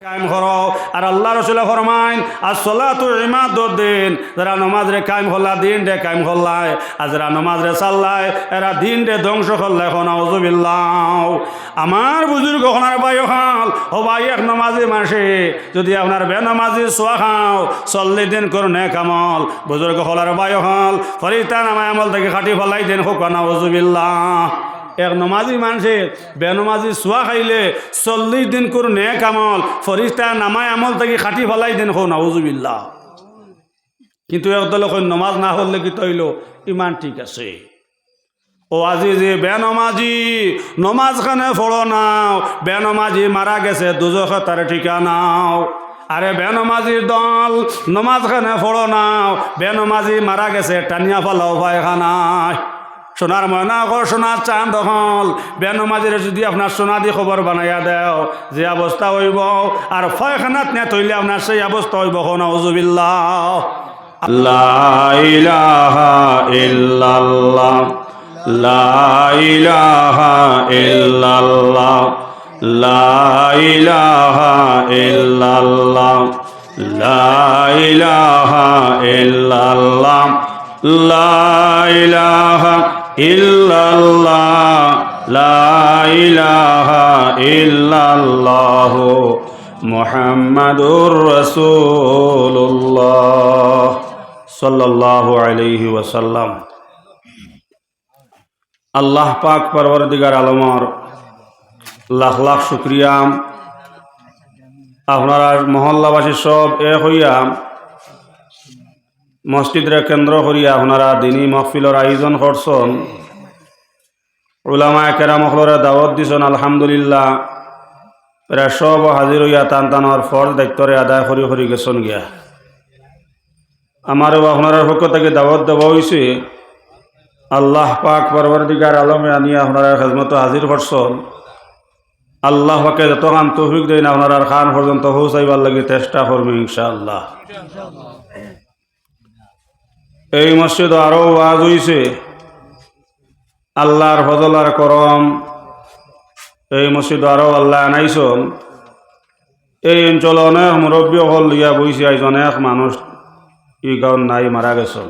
কায়েম করো। আর আল্লাহ রাসূল ফরমাইন আসসালাতু ইমাদুদ্দিন, যারা নামাজ রে কায়েম করলা দিন রে কায়েম করলায়, আর যারা নামাজ রে চাল্লায় এরা দিন রে ধ্বংস করলে। এখন আউযুবিল্লাহ। আমার বুজুর্গ ওখানার ভাই হল ও ভাই, এক নামাজি মাসে যদি আপনার বেনামাজি সোয়া খাও 40 দিন করুন এক আমল। বুজুর্গ হলার ভাই হল ফরিস্তা নামায় আমল থেকে খাটি ফেলাই দেন হোক আউযুবিল্লাহ। এক নমাজি মানুষের বেনমাজি সোয়া খাইলে 40 দিন করে নেক আমল ফরিস্তা নামায় আমল থেকে খাটি ফেলাই দেন হো নাউজুবিল্লাহ। কিন্তু একদল নমাজ না হলে কি তৈল ইমান ঠিক আছে। ও আজি যে বেনমাজি নমাজ খানে ফড়ো নাও, বেনমাজি মারা গেছে দুজখে তার ঠিকানাও। আরে বেনমাজির দল নমাজ খানে ফড়ো নাও, বেনমাজি মারা গেছে টানিয়া ফেলাও পায়খানায়। সোনার ময়না ঘর সোনার চাঁদ হল বেনমাজিরে যদি আপনার সোনা দিয়ে খবর বানাইয়া দেও যে অবস্থা হইব, আর ফয়খানাত নে তৈলে আপনার সেই অবস্থা হইব। নাউজুবিল্লাহ। লা ইলাহা ইল্লাল্লাহ, লা ইলাহা ইল্লাল্লাহ, লা ইলাহা ইল্লাল্লাহ, লা ইলাহা ইল্লাল্লাহ, লা ইলাহা ইল্লাল্লাহ, লা ইলাহা ইল্লাল্লাহ, মুহাম্মাদুর রাসূলুল্লাহ সাল্লাল্লাহু আলাইহি ওয়াসাল্লাম। আল্লাহ পাক পরওয়ারদিগার আলমর লাখ লাখ শুকরিয়া। আপনারা মহল্লাবাসী সব এক হইয়া মসজিদরে কেন্দ্র করিয়া আপনারা দিনী মহফিলর আয়োজন করছেন। উলামায়ে কেরাম হলরে দাওয়াত দিছেন। আলহামদুলিল্লাহ এরা সব হাজির হইয়া টান টানোর ফরজ দায়িত্বরে আদায় করি করি গেছেন গিয়া। আমারও আপনার পক্ষ থেকে দাওয়াত দেওয়া হয়েছে। আল্লাহ পাক পরওয়ারদিগার আলমে আনিয়া আপনারা খেদমত হাজির করছেন। আল্লাহ পাকে যতক্ষণ তৌফিক দেন আপনারা খান পর্যন্ত পৌঁছাইবার লাগি চেষ্টা করবো ইনশাআল্লাহ। এই মসজিদ আরও ওয়াজ হইছে আল্লাহর ফজল আর করম। এই মসজিদ আরও আল্লাহ আনাইছন। এই অঞ্চলে অনেক মুরব্বী হল ইয়া বইছে আইজ অনেক মানুষ ই গাঁও নাই মারা গেছেন।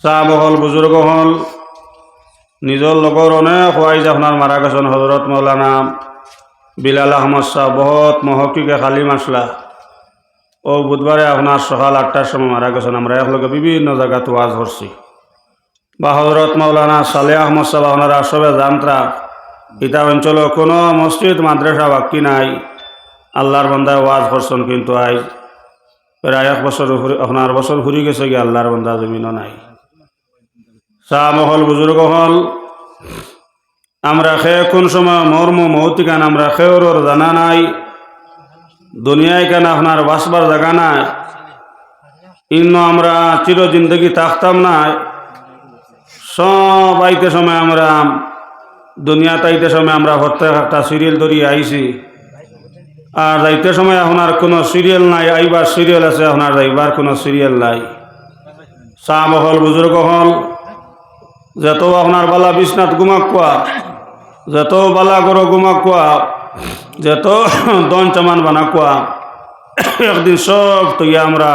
চাহ হল বুজুর্গ হল নিজের লগর অনেক ওয়াইজ আপনার মারা গেছেন। হজরত মৌলানা বিলাল আহমদ শাহ বহুত মহকিকে খালি মাসলা ও বুধবারে আপনার সকাল 8টার সময় মারা গেছেন। আমরা একলগে বিভিন্ন জায়গাতে ওয়াজ করছি। বা হজরত মৌলানা সালেহ আহমদ সাহেব আপনারা সবে জানত্রা ইটা অঞ্চলে কোনো মসজিদ মাদ্রাসা বাকি নাই। আল্লাহর বান্দায় ওয়াজ করছেন, কিন্তু আজ প্রায় 1 বছর আপনার বছর ঘুরি গেছে গিয়ে আল্লাহর বান্দা জমিনও নাই। শাহ মহল বুজুর্গ হল আমরা খেয়ে কোন সময় মর্ম মৌতিকান আমরা খেয়ের জানা নাই। দুনিয়ায় কেন আপনার বাসবার জায়গা নাই। ইন্ন আমরা চির জিন্দগি থাকতাম না। সব আইতে সময় আমরা দুনিয়াতে আইতে সময় আমরা প্রত্যেক একটা সিরিয়াল ধরিয়ে আইছি। আর যাইতে সময় আপনার কোনো সিরিয়াল নাই। আইবার সিরিয়াল আছে, আপনার যাইবার কোনো সিরিয়াল নাই। শাহ মহল বুজুর্গ হল যত আপনার বালা বিছনাথ ঘুমাক কোয়া, যত বালা গরো ঘুমাক কোয়া, যত দন চামান বানা কোয়া, একদিন সব তৈয়া আমরা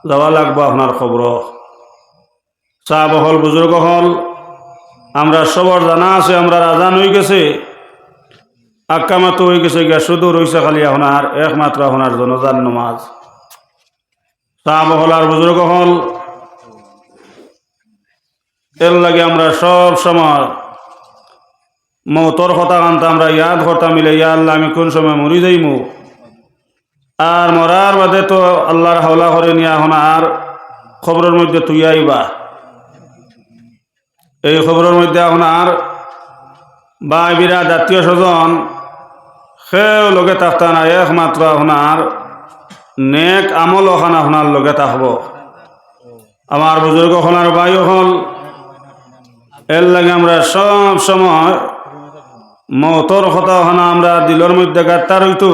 যাওয়া লাগবো আপনার খবর। শাহ বহল বুজুর্গ হল আমরা সবর জানা আছে। আমরা আজান হয়ে গেছে, আক্কামাতো হয়ে গেছে গিয়া, শুধু রয়েছে খালি আপনার একমাত্র আপনার জনজান নমাজ। শাহ বহল আর বুজুর্গ হল এর লাগে আমরা সব সময় মৌতর কথা কানতে আমরা ইয়াদ করতাম মিলে, ইয়া আল্লাহ আমি কোন সময় মরি যাইমু। আর মরার বাদে তো আল্লাহর হাওলা করে নিয়ে এখন আর খবরের মধ্যে তুই আইবা। এই খবরের মধ্যে আপনার ভাই বিরা জাতীয় স্বজন সেও লগে থাকতা না। একমাত্র আপনার নেক আমল ওখান আপনার লগে থাকব। আমার বুজুর্গ ওখানার ভাই হল এর লাগে আমরা সব সময় মৌতর কথা ওখানে আমরা দিলের মধ্যে গাত্তার হইতো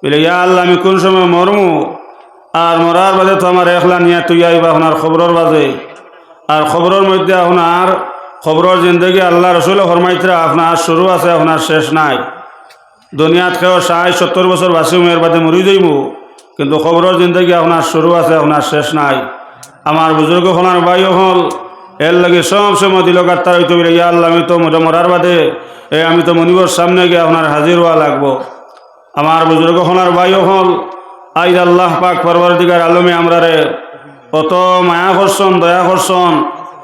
বলে, ইয়া আল্লাহ আমি কোন সময় মরমু। আর মরার বাদে তো আমার একলা নিয়ে তুই আইবা আপনার খবরের বাজে। আর খবরের মধ্যে আপনার খবরের জিন্দগি আল্লাহ রসুল ফরমাইতরা আপনার শুরু আছে আপনার শেষ নাই। দুনিয়াত খেয়েও 60-70 বছর বাঁচি মেয়ের বাদে মরি যাইব, কিন্তু খবরের জিন্দগি আপনার শুরু আছে, আপনার শেষ নাই। আমার বুজুর্গ হলার বাইও হল এর লাগে সব সময় দিল গাত্তার হইতে বলে, ইয়া আল্লাহ, আমি তো মরার বাদে আমি তো মনিবর সামনে গিয়ে আপনার হাজির হওয়া লাগবো। আমার বুজুর্গ হলার বাইও হল আইজ আল্লাহ পাক পরবর্তীকার আলমে আমরা রে কত মায়া করছন, দয়া করছন,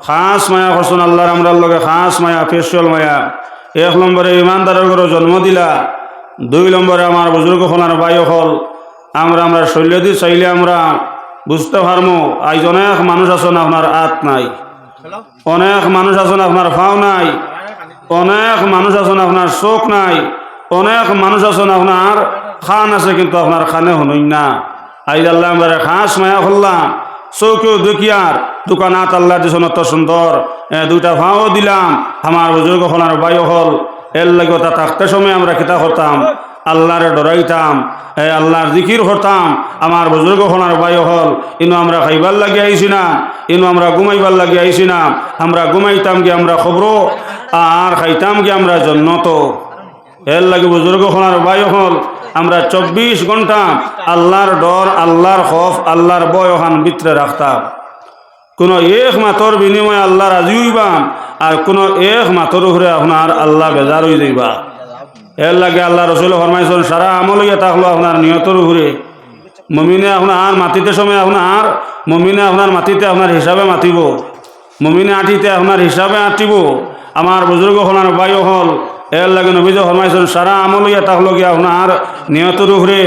খাস মায়া করছন। আল্লাহর আমরার লগে খাস মায়া, ফেসল মায়া। 1 নম্বরে ইমানদারের ঘরে জন্ম দিলা। 2 নম্বরে আমার বুজুর্গ হলার বাইও হল আমরা শৈল্য দি চাইলে আমরা বুঝতে পারবো আইজ অনেক মানুষ আছেন আপনার হাত নাই, অনেক মানুষ আছেন আপনার পাও নাই, অনেক মানুষ আছেন আপনার চোখ নাই, অনেক মানুষ আছেন আপনার খান আছে কিন্তু আপনার খানে হনই না। আইজ আল্লাহ আমরা খাস মায়া করলাম, চৌকেও দুকিয়ার দোকানাত আল্লাহ দিছেন অত সুন্দর, 2টা ভাও দিলাম। আমার বুজুর্গ হলার বাইও হল এর লাগে তা থাকতে সময় আমরা কিতা করতাম, আল্লাহরে ডরাইতাম, আল্লাহর জিকির করতাম। আমার বুজুর্গ হলার বাইও হল ইনো আমরা খাইবার লাগে আইছি না, ইনো আমরা ঘুমাইবার লাগে আইছি না। আমরা ঘুমাইতাম কি আমরা খবর, আর খাইতাম কি আমরা জন্নত। এর লাগে বুজুর্গ হলার বাইও হল আমরা 24 ঘন্টা আল্লাহর ডর, আল্লাহর খৌফ, আল্লাহর ভয় ওখান ভিতরে রাখতাম। কোনো এক মাতর বিনিময়ে আল্লাহ রাজি হইবাম, আর কোনো এক মাতর উপরে আপনার আল্লাহ বেজার হয়ে যাইবা। এর লাগে আল্লাহ রসুল ফরমাইছেন সারা আমল ইয়ে থাকলো আপনার নিয়তর উপরে। মমিনে আপনার মাটিতে সময় আপনার মমিনে আপনার মাটিতে আপনার হিসাবে মাতিব, মমিনে আঁটিতে আপনার হিসাবে আঁটিব। আমার বুজুর্গ হলার বাইও হল এর লাগে নবীজি ফরমাইছেন সারা আমল ইয়ে থাকলো কি আপনার নিয়তর উপরে।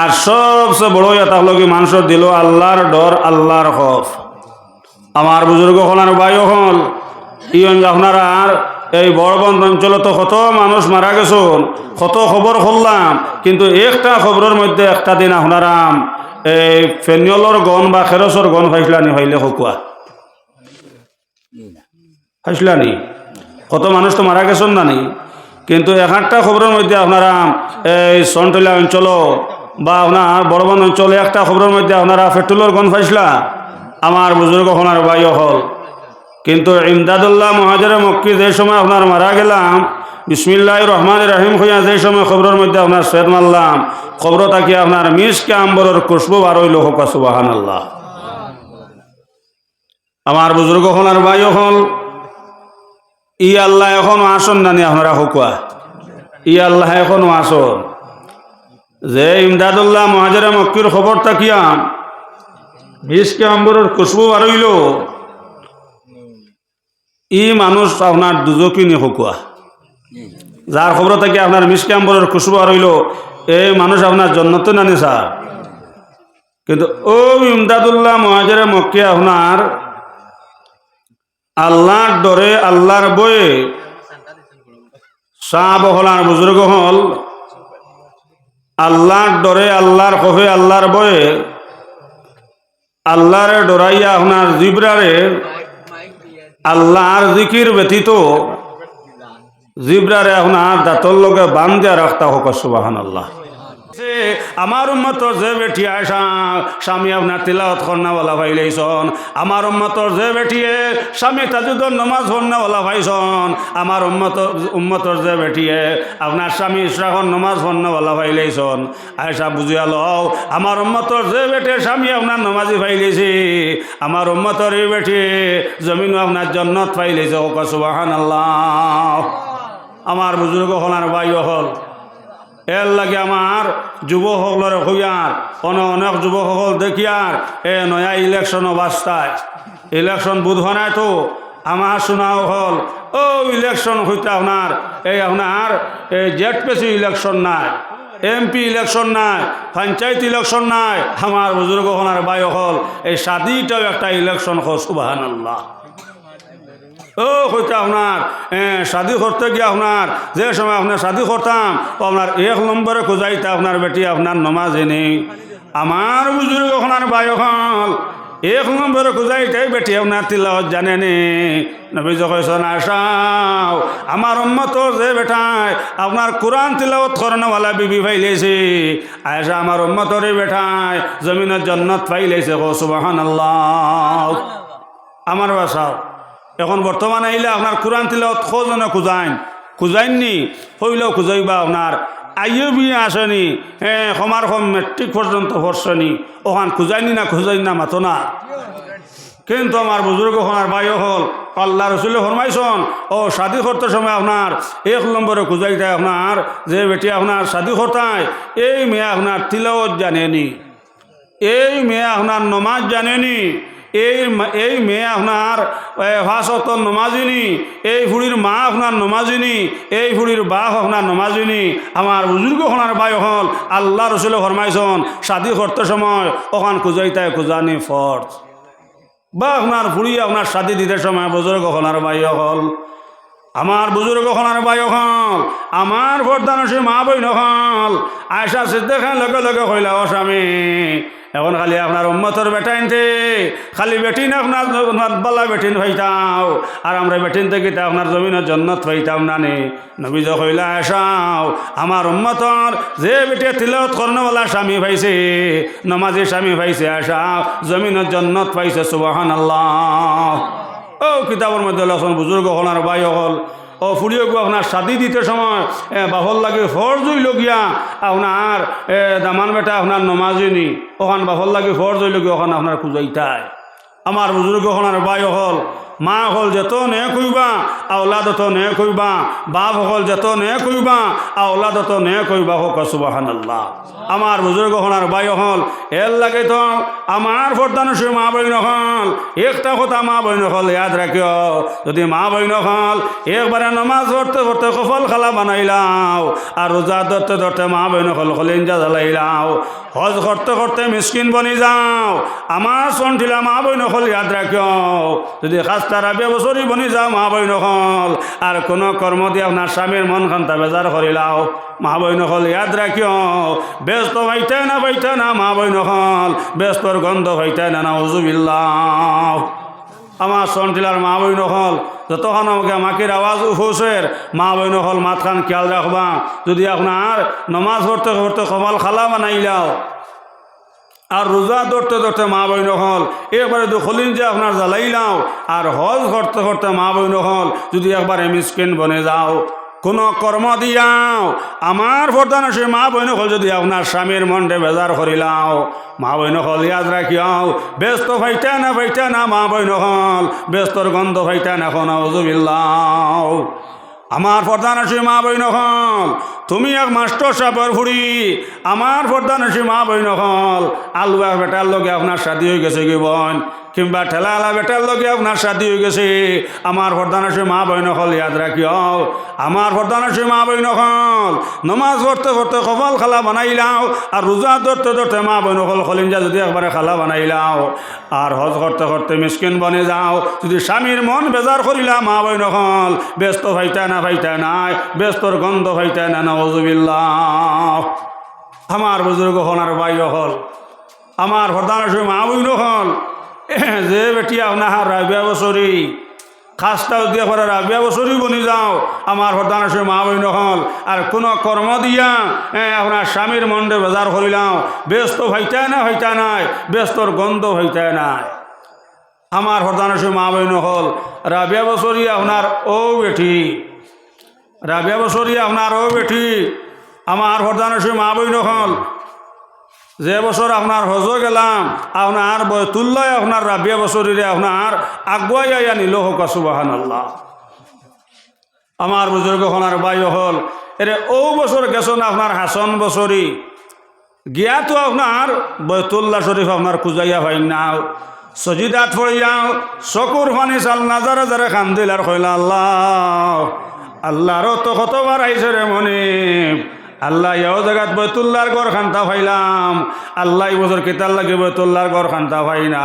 আর সবচেয়ে বড় ইয়ে থাকলো কি মানুষের দিল আল্লাহর ডর, আল্লাহর খৌফ। আমার বুজুর্গ হলার বাইও হল ইয়ন আপনার আর এই বড়বন্ধ অঞ্চলে তো কত মানুষ মারা গেছেন, কত খবর করলাম, কিন্তু একটা খবরের মধ্যে একটা দিন আপনারাম এই ফেনিয়লর গন বা খেরসর গন ফাইসলানি হইলে হকুয়া ফাইসলানি, কত মানুষ তো মারা গেছেন না নি, কিন্তু একটা খবরের মধ্যে আপনারা এই সনটলা অঞ্চল বা আপনার বড়বন্ধ অঞ্চলে একটা খবরের মধ্যে আপনারা পেট্রোলের গন ফাইসলা। আমার বুজুর্গ হলার বাইও হল কিন্তু ইমদাদুল্লাহ মুহাজিরে মক্কি যে সময় আপনার মারা গেলাম, বিসমিল্লাহির রহমানির রহিম হইয়া যে সময় খবরের মধ্যে আপনার শের মারলাম, খবর তাকি আপনার মিসকে আম্বরের খুশবু বার হইল, হোক সুবহানাল্লাহ। আমার বুজুর্গ হলার বাইও হল ই আল্লাহ এখনো আসন নানি আপনারা হুকুয়া, ই আল্লাহ এখনো আসন। যে ইমদাদুল্লাহ মুহাজিরে মক্কির খবর তাকিয়া মিসকে আম্বরের খুশবু বার হইল, ই মানুষ আপনার দুজকিনি হকুয়া। যার খবর থেকে আপনার মিসকে আম্বরের খুশবু আর হইল, এই মানুষ আপনার জন্নতে নানি স্যার। কিন্তু ও ইমদাদুল্লাহ মুহাজিরে মক্কি আপনার আল্লাহর ডরে, আল্লাহর বয়ে সাহাব হলার বুজুর্গ হল আল্লাহর ডরে, আল্লাহর খফে, আল্লাহর বয়ে আল্লাহরে ডরাইয়া আপনার জিব্রারে আল্লাহর জিকির ব্যতীত জিব্রারে আপনার দাঁতর লগে বান দিয়া রাখতা, হোক সুবহানাল্লাহ। আমার উম্মতর যে বেটি আয়সা স্বামী আপনার তিলাওয়াত করনাওয়ালা ভাইলেইছন, আমার উম্মতর যে বেটিয়ে স্বামী তাজুদর নমাজ পড়নাওয়ালা ভাইছন, আমার উম্মতর যে বেটিয়ে আপনার স্বামী ইশরাকর নমাজ পড়নাওয়ালা ভাইলেইছন। আয়সা বুঝিয়া লও আমার উম্মতর যে বেটে স্বামী আপনার নমাজি পাইলেছি, আমার উম্মতর এই বেটি জমিন আপনার জন্নত পাইলেছে, হোক সুবহানাল্লাহ। আমার বুজুর্গ হলার বাইও হল এর লাগে আমার যুবসকলের হইয়ার অনেক যুবসকল দেখিয়ার এ নয়া ইলেকশনও বাস্তায়, ইলেকশন বুধ নাই তো আমার শোনাও হল ও ইলেকশন হইতে আপনার এই আপনার এই জেডপিসি ইলেকশন নাই, এমপি ইলেকশন নাই, পঞ্চায়েত ইলেকশন নাই। আমার বুজুর্গ হলার বায়ু হল এই শাদিটাও একটা ইলেকশন হল, সুবহানাল্লাহ। ও হইতে আপনার শাদি করতে গিয়ে আপনার যে সময় আপনার শাদি করতাম আপনার 1 নম্বরে খুঁজাইতে আপনার বেটি আপনার নমাজ এনে। আমার বুজুর্গ আপনার বায়ু হল 1 নম্বরে খুঁজাইতে বেটি আপনার তিলাওয়াত জানে নে। নবী যখন আসাও আমার উম্মত যে বেটায় আপনার কোরআন তিলাওয়াত করনেওয়ালা বিবি পাইলেছে, আয়সা আমার উম্মতরে বেটায় জমিনের জন্নত পাইলেছে, গো সুবহানাল্লাহ। আমার বাসাও এখন বর্তমানে আইলে আপনার কোরআন তিলাওয়াত খোঁজনে খুঁজাইননি হইলেও খুঁজাইবা আপনার আইও বিয়ে আসেনি, হ্যাঁ ক্ষমার কম মেট্রিক পর্যন্ত পড়ছেনি, ওখান খুঁজাইনি না মাতো না। কিন্তু আমার বুজুর্গ হনার ভাই হল আল্লাহ রসুল ফরমাইছন ও শাদি করতে সময় আপনার 1 নম্বরে খুঁজাইতে আপনার যে বেটি আপনার শাদি করতায় এই মেয়ে আপনার তিলাওয়াত জানেনি, এই মেয়ে আপনার নমাজ জানেনি, এই মেয়ে আপনার 5 ওয়াক্ত নমাজিনি, এই ফুড়ির মা আপনার নমাজিনি, এই ফুড়ির বাপ আপনার নমাজিনি। আমার বুজুর্গ হনার ভাই হল আল্লাহ রসুল ফরমাইছন শাদি করতে সময় ওখান খুঁজাইতে খুঁজানি ফরজ। বা আপনার ফুড়ি আপনার শাদি দিতে সময় বুজুর্গ হনার ভাই হল, আমার বুজুর্গ হনার ভাই হল, আমার বর্দানসী মা বইন হল আয়সা সিদ্দিকার লগে লগে কইলা ও স্বামী এখন খালি আপনার উম্মতর বেটাইনতে খালি বেটিন আপনার বালা বেটিন হইতাও আর আমরা বেটিন থেকে আপনার জমিনের জন্নত হইতাম না নে। নবীজ কইলা আসাও আমার উম্মতর যে বেটে তিলাওয়াত করনেওয়ালা স্বামী পাইছে, নমাজি স্বামী পাইছে, আসাও জমিনের জন্নত পাইছে। সুবহানাল্লাহ। ও কিতাবের মধ্যে লেখন বুজুর্গ হলার ভাই হল ও ফুড়িয়ে গো আপনার শাদি দিতে সময় বাহল লাগে ফরজই লগিয়া আপনার দামান বেটা আপনার নমাজিনি ওখান বাহল লাগে ফরজই লগিয়া ওখান আপনার খুঁজাইতায়। আমার বুজুর্গ হলার ভাই হল মা হল যেত নে কইবা আওলাদ তো নে কইবা, বাপ হল যেত নে কইবা আওলাদ তো নে কইবা হোক। সুবহানাল্লাহ। আমার বুজুর্গ হলার ভাই হল এর লাগে তো আমার বর্দানসী মা বইন হল একটা কথা মা বইন হল ইয়াদ রাখিও, যদি মা বইন হল একবারে নমাজ পড়তে পড়তে কফল খালা বানাইলাও আর রোজা ধরতে ধরতে মা বইন হল কলিঞ্জা জ্বালাইলাও, হজ করতে করতে মিসকিন বনি যাও, আমার সন্ঠিলা মা বইন হল ইয়াদ রাখিও, যদি তারা ব্যবসরী বনি যাও মা বইন হল আর কোনো কর্ম দিয়ে আপনার স্বামীর মন খান্তা বেজার করিলাও মা বইন হল ইয়াদ রাখিও ব্যস্ত হইতে না মা বইন হল ব্যস্তর গন্ধ হইতে না নাউজুবিল্লাহ। আমার সন্টিলার মা বইন হল যতক্ষণ আমাকে মাকির আওয়াজ উঠোসের মা বইন হল মাতখান খেয়াল রাখবা, যদি আপনার নমাজ পড়তে পড়তে কপাল খালা বানাইলাও আর রোজা ধরতে ধরতে মা বইন হল একবারে দুখলিন যে আপনার জ্বালাইলাও আর হজ করতে করতে মা বইন হল যদি একবারে মিসকিন বনে যাও কোনো কর্ম দিয়াও আমার বর্দানসী মা বইন হল যদি আপনার স্বামীর মনটা বেজার করিলাও মা বইন হল ইয়াদ রাখিও ব্যস্ত ভাইটা না মা বইন হল ব্যস্তর গন্ধ ভাইটা না এখন নাউজুবিল্লাহ। আমার প্রধানসী মা বইন হল তুমি এক মাস্টার সাহেবের ফুড়ি, আমার প্রধানসী মা বইন হল আলুয়া বেটার লগে আপনার শাদি হয়ে গেছে কি বোন, কিংবা ঠেলালা বেটার লগে আপনার শাদি হয়ে গেছে, আমার প্রধানসী মা বইন হল ইয়াদ রাখিও আমার প্রধানসী মা বইন হল নমাজ পড়তে পড়তে কপাল খালা বানাইলাও আর রোজা ধরতে ধরতে মা বইন হল খলিঞ্জা যদি একবারে খালা বানাইলাও আর হজ করতে করতে মিসকিন বনে যাও, যদি স্বামীর মন বেজার করিলা মা বইন হল ব্যস্ত ভাইটা নাই ব্যস্তর গন্ধ ভাইটা না নাউজুবিল্লাহ। আমার বুজুর্গ হনার ভাই হল আমার প্রধানসী মা বইন হল যে বেটি আপনার রাবিয়া বছরী খাসটাও দিয়ে পরে রাবিয়া বছরই বনি যাও আমার প্রধানসী মা বইন হল আর কোনো কর্ম দিয়া আপনার স্বামীর মন্ডে বেজার করিলাম ব্যস্ত ভাইটা নাই ব্যস্তর গন্ধ ভাইটা নাই। আমার প্রধানসী মা বইন হল রাবিয়া বছরী আপনার ও বেটি রাবিয়া বছরী আপনার ও বেটি আমার প্রধানসী মা বইন হল যে বছর আপনার হজ গেলাম আপনার বয়তুল্লাহ আপনার রাবিয়া বছরীরে আপনার আগুয়াই আইয়া নিল হোক। সুবহানাল্লাহ। আমার বুজুর্গ হনার ভাই হল এরে ও বছর গেছো না আপনার হাসন বছরী গিয়া তো আপনার বয়তুল্লাহ শরীফ আপনার খুঁজাইয়া ভাই নাও সজিদাত পড়িয়াও চকুর পানি চাল নাজারে যারে খান দিল আর কইলা আল্লাহ আল্লাহরও তো কতবার আইসে রে মনে আল্লাহ ইয়াও জায়গাত বৈতুল্লার গড় খান্তা পাইলাম, আল্লাহ এই বছর কেতার লাগে বৈতুল্লার গড় খান্তা পাই না।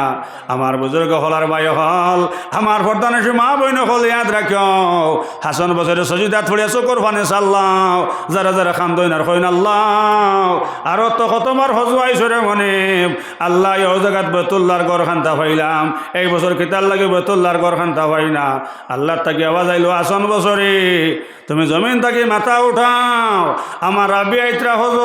আমার বুজুর্গ হলার ভাই হল আমার প্রধানসী মা বইন হল ইয়াদ রাখিও হাসন বছরে সজিদাত পড়িয়া চকুর পানি চাল্লাও যারা যারা খান দইন আর কইন আল্লাহ আরও তো কতবার হজ আইসরে মনে আল্লাহ ইয়াও জায়গাত বৈতুল্লার গড় খান্তা পাইলাম, এই বছর কেতার লাগে বৈতুল্লার গড় খান্তা পাই না। আল্লাহ তাকে আওয়াজ আইলো আসন বছরে তুমি জমিন থাকি মাথা উঠাও আমার রাবিয়া ইতরা হজ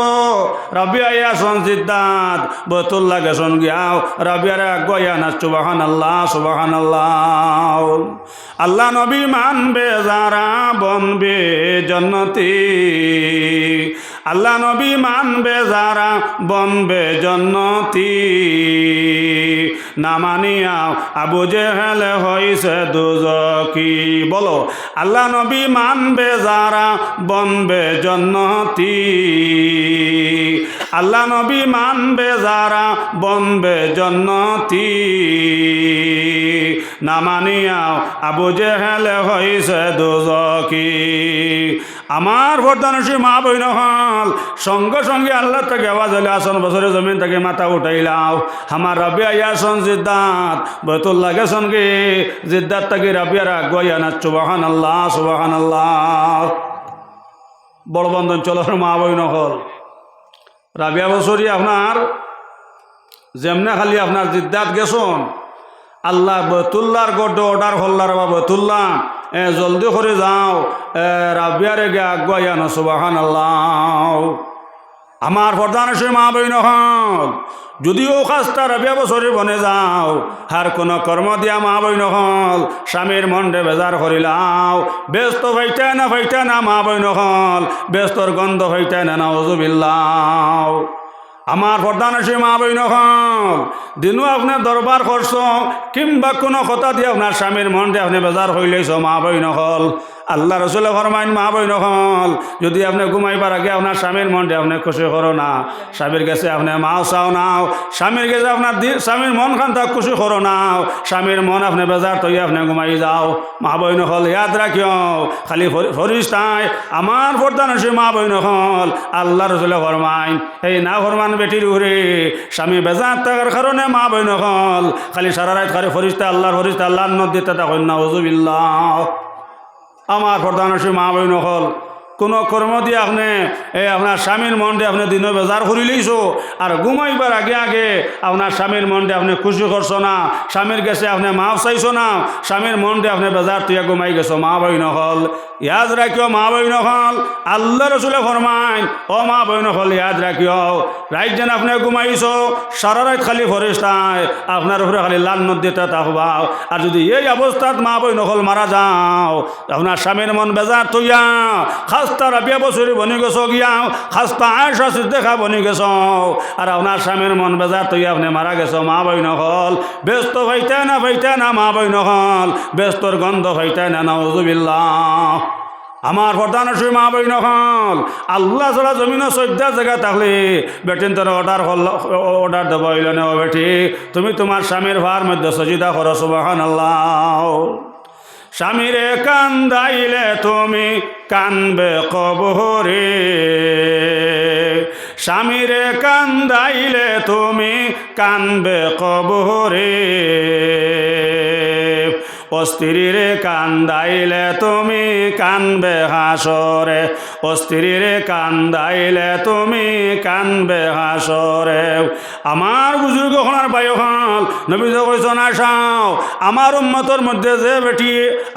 রাবিয়া আসন সিদ্ধাত বৈতুল্লাহ গেছন গিয়াও রাবিয়ারে আগুয়া না। সুবহানাল্লাহ সুবহানাল্লাহ। আল্লাহ নবী মানবে যারা বনবে জন্নতি আল্লাহ নবী মানবে যারা বনবে জন্নতি, না মানিয়াও আবু জেহেল হইছে দুজকি। বলো, আল্লাহ নবী মানবে যারা বনবে জন্নতি, আল্লাহ নবী মানবে যারা বনবে জন্নতি, না মানিয়াও আবু জেহেল হইছে দুজকি। আমার বর্দানসী মা বইন হল সঙ্গে সঙ্গে আল্লাহ থেকে আওয়াজ হলে আসন বছরে জমিন থেকে মাথা উঠাইলাও। আমার রাবিয়া ইয়াসন জিদ্দাত বৈতুল্লাহ গেছন গে, জিদ্দাত থেকে রাবিয়ারা গইয়া না সুবহান আল্লাহ সুবহান আল্লাহ। বড় বন্ধন চলর মা বইন হল রাবিয়া বছরই আপনার যেমনে খালি আপনার জিদ্দাত গেছন, আল্লাহ বৈতুল্লাহর গড অর্ডার হল্লার বা বৈতুল্লাহ জলদি করে যাও, রাবিয়ারে গে আগুয়াইয়া না সুবহান আল্লাহ। আমার প্রধানসী মা বইন হল যদিও খাস্তা রাবিয়া বছরে বনে যাও, হার কোনো কর্ম দিয়া মা বইন হল স্বামীর মনরে বেজার করিলাও। ব্যস্ত ফাইটায় না মা বইন হল, ব্যস্তর গন্ধ ফাইটায় না নাউজুবিল্লাহ। আমার প্রধানসী মা বইন হল দিনও আপনার দরবার করছ কিংবা কোনো কথা দিয়ে আপনার স্বামীর মন দিয়ে আপনি বেজার হইলেছ মা বইন হল, আল্লাহ রসুল ফরমাইন মা বইন হল যদি আপনি ঘুমাইবার আগে আপনার স্বামীর মন দিয়ে আপনি খুশি করো না, স্বামীর কাছে আপনি মাও চাও নাও, স্বামীর কাছে আপনার স্বামীর মন খান তাক খুশি করো নাও, স্বামীর মন আপনি বেজার তৈরি আপনি ঘুমাই যাও। মা বইন হল ইয়াদ রাখিও খালি ফরিস্তায় আমার প্রধানসী মা বইন হল আল্লাহ রসুল ফরমাইন এই না ফরমান বেটির উরে স্বামী বেজার থাকার কারণে মা বইন হল খালি সারা রাত খালি ফরিস্তা আল্লাহর নদীতে তখন নাউজুবিল্লাহ। আমার প্রধানসী মা বইন হল কোনো কর্ম দিয়ে আপনি আপনার স্বামীর মন দিয়ে আপনি দিনও বেজার করি লইছো, আর ঘুমাইবার আগে আগে আপনার স্বামীর মন দিয়ে আপনি খুশি করছো না, স্বামীর কাছে আপনি মাফ চাইছো না, স্বামীর মন দিয়ে আপনি বেজার তুইয়া ঘুমাই গেছো মা বইন হল ইয়াদ রাখিও। মা বইন হল আল্লাহ রসুলে ফরমাইন ও মা বইন হল ইয়াদ রাখিও রাইত যেন আপনি ঘুমাইছো সারা রাত খালি ফরিস্তায় আপনার উপরে খালি লাল নদীতে থাকবাও, আর যদি এই অবস্থাত মা বইন হল মারা যাও আপনার স্বামীর মন বেজার তুইয়া খাস্তা রাবিয়া বছরি বনি গেছ গিয়া খাস্তা আয়সা সিদ্দিকা বনি গেছ, আর আপনার স্বামীর মন বেজার তুই আপনি মারা গেছ মা বইন হল ব্যস্ত ভাইতায় না মা বইন হল ব্যস্তর গন্ধ ভাইতায় না নাউজুবিল্লাহ। আমার প্রধানসী মা বইন হল আল্লাহ ছাড়া জমিন 14 জায়গা থাকলে বেটিন তোর অর্ডার দেব হইল না বেটি তুমি তোমার স্বামীর ভার মধ্যে সজিদা করো সুবহানাল্লাহ। স্বামীরে কান্দাইলে তুমি কানবে কবরে, স্বামীরে কান্দাইলে তুমি কানবে কবরে, ও স্ত্রীরে কান্দাইলে তুমি কানবে হাসরে, ও স্ত্রীরে কান্দাইলে তুমি কানবে হাসরে। আমার বুজুর্গ হনার বায়ু হল নবী কইছেন আসাও আমার উম্মতর মধ্যে যে বেটি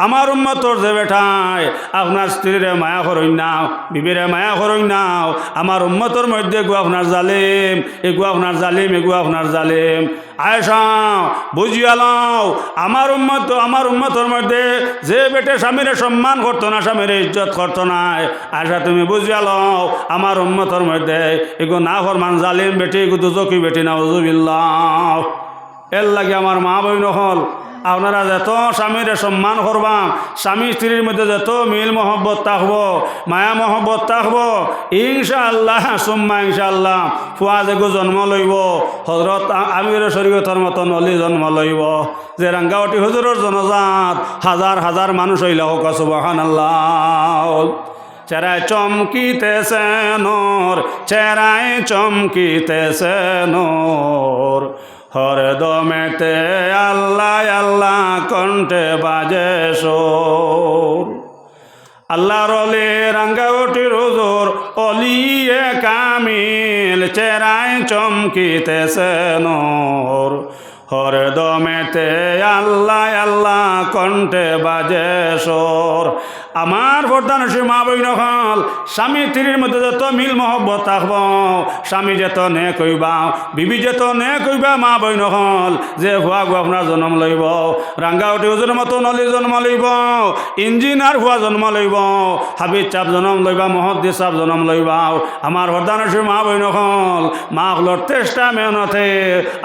আমার উম্মতর যে বেটায় আপনার স্ত্রীরে মায়া করই নাও, বিবিরে মায়া করই নাও, আমার উম্মতর মধ্যে গো আপনার জালিম এগু আপনার জালিম এগু আপনার জালিম। আয়সা বুঝিয়া লও আমার উম্মতর মধ্যে যে বেটে স্বামীরে সম্মান করতো না, স্বামীরে ইজ্জত করতো না, আয়সা তুমি বুঝিয়া লও আমার উম্মতর মধ্যে এগো না ফরমান জালিম বেটি এগু দুজকি বেটি নাউজুবিল্লাহ। এর লাগে আমার মা বইন হল আপনারা যত স্বামীরে সম্মান করবা, স্বামী স্ত্রীর মধ্যে যত মিল মহব্বত থাকবো মায়া মহব্বত থাকবো ইনশাআল্লাহ সুম্মা ইনশাআল্লাহ ফুয়া যেগু জন্ম লইব হজরত আমির শরীয়তর মতন অলি জন্ম লইব, যে রাঙ্গাওয়াটি হুজুরের জনজাত হাজার হাজার মানুষ হইল হোক সুবহানাল্লাহ। চেরায় চমকিতেছে নূর, চেরায় চমকিতেছে নূর, হরদমেতে আল্লাহ আল্লাহ কণ্ঠে বাজে সোর। আল্লাহর অলি রাঙ্গাওটির হুজুর অলিয়ে কামিল, চেরায় চমকিতেছে নূর, হরদমেতে আল্লাহ আল্লাহ কণ্ঠে বাজে সোর। আমার প্রধানসী মা বইন হল স্বামী স্ত্রীর মধ্যে যত মিল মহব্বত থাকব, স্বামী যেত নে কইবা, বিবি যেত নে কইবা, মা বইন হল যে হুয়া গু আপনার জন্ম লইব, রাঙ্গাউটি ওজনের মতো নলি জন্ম লইব, ইঞ্জিনিয়ার হুয়া জন্ম লইব, হাবিজ চাপ জন্ম লইবা, মহদ্দি চাপ জন্ম লইবা। আমার প্রধানসী মা বইন হল মা হলোর চেষ্টা মেহনতে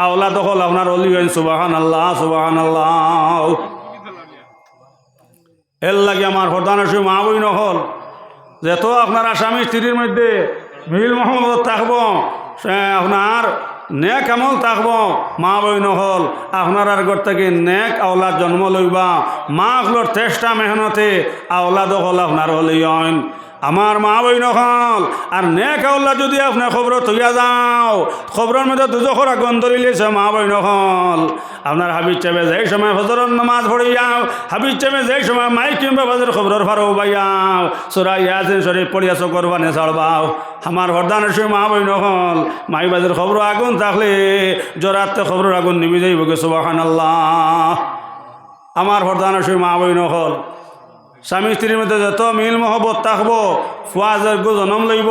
আওলাদ হল আপনার অলি হইন। সুবাহান আল্লাহ, সুবাহান আল্লাহ। এর লাগে আমার প্রধানসী মা বইন হল যেত আপনারা স্বামী স্ত্রীর মধ্যে মিল মহব্বত থাকব, আপনার নেক আমল থাকব, মা বইন হল আপনার ঘর থেকে নেক আওলাদ জন্ম লইবা, মা হলোর চেষ্টা মেহনতে আওলাদ হল আপনার হলিয়ন। আমার মা বইন হল আর নেক আওলাদ যদি আপনার খবর থইয়া যাও, খবরের মধ্যে দুজখর আগুন ধরিলেছে মা বইন হল আপনার হাবিজ চাবে যেই সময় ফজরের নামাজ পড়িয়াও, হাবিজ চাবে যেই সময় মাই কিংবা বাজার খবরের ফারো বাইয়াও, সূরা ইয়াসিন শরীফ পড়িয়া চকর বানে ছাড়বাও। আমার প্রধানসী মা বইন হল মাই বাজার খবর আগুন থাকলে জরাতে খবরের আগুন নিবি যাইব গে। সুবহানাল্লাহ। আমার প্রধানসী মা বইন হল স্বামী স্ত্রীর মধ্যে যত মিল মহব্বত থাকবো, ফুয়াজের গু জন্ম লইব,